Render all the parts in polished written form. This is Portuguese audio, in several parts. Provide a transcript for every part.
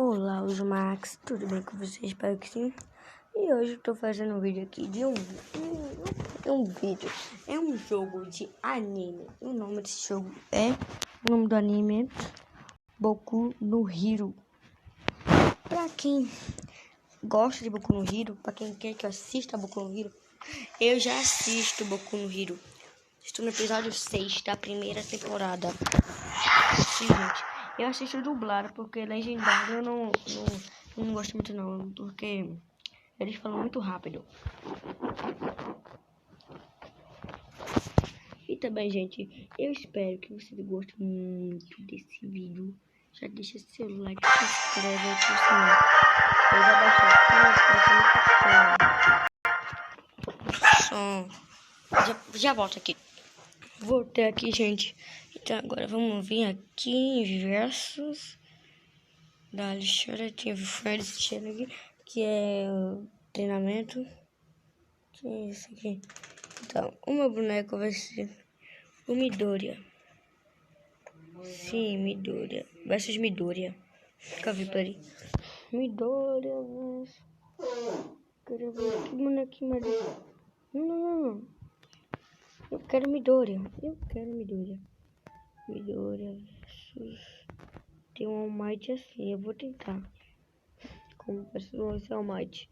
Olá, os Max, tudo bem com vocês? Espero que sim. E hoje eu tô fazendo um vídeo aqui de um vídeo. É um jogo de anime. O nome desse jogo o nome do anime é Boku no Hero. Pra quem gosta de Boku no Hero, pra quem quer que eu assista Boku no Hero, eu já assisto Boku no Hero. Estou no episódio 6 da primeira temporada. Sim, gente. Eu assisto dublado, porque legendado eu não gosto muito não, porque eles falam muito rápido. E também, gente, eu espero que vocês gostem muito desse vídeo. Já deixa seu like, se inscreve, ativa o sininho. Eu já baixei aqui, som. Já volto aqui. Voltei aqui, gente. Então agora vamos vir aqui em versos da Alexandra Friends Challenge, que é o treinamento. Que é isso aqui. Então, o meu boneco vai ser o Midoriya. Sim, Midoriya. Versus Midoriya. Calma, peraí. Midoriya versus... Quero ver que bonequinho mais... Não. Eu quero Midoriya. Midoriya versus... Tem um All Might assim. Eu vou tentar. Como versus All Might.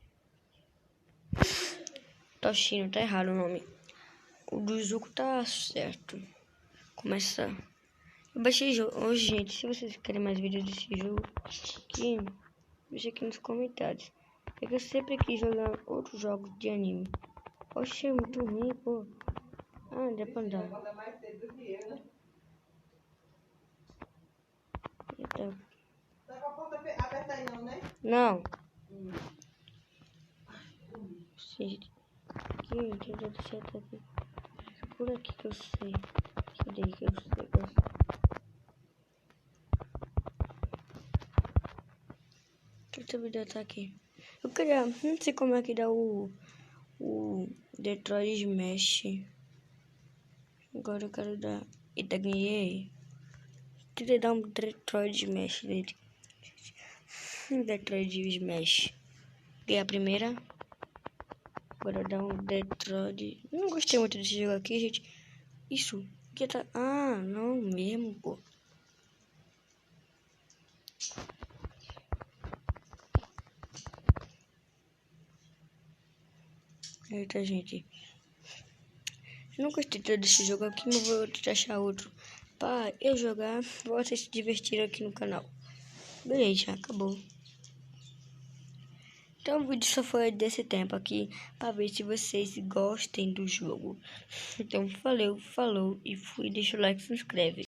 Toshino, tá errado o nome. O do Zuko tá certo. Começa. Eu baixei jogo. Hoje, gente, se vocês querem mais vídeos desse jogo, deixa aqui nos comentários. É que eu sempre quis jogar outros jogos de anime. Oxe, é muito ruim, pô. Ah, dá pra andar. Tá com a porta aberta aí não, né? Não. Gente, aqui, eu deixei até aqui. Por aqui que eu sei. Cadê que eu sei? Essa vida tá aqui. Eu queria... Não sei como é que dá o Detroit Smash. Agora eu quero dar... Eita, ganhei. Queria dar um Detroit Smash dele. Detroit Smash. Ganhei a primeira. Agora dar um Detroit... Não gostei muito desse jogo aqui, gente. Isso. Aqui tá... Ah, não mesmo, pô. Eita, gente. Eu não gostei tanto desse jogo aqui, mas vou tentar achar outro. Pra eu jogar, vocês se divertirem aqui no canal. Beleza, acabou. Então o vídeo só foi desse tempo aqui, pra ver se vocês gostem do jogo. Então falou e fui, deixa o like e se inscreve.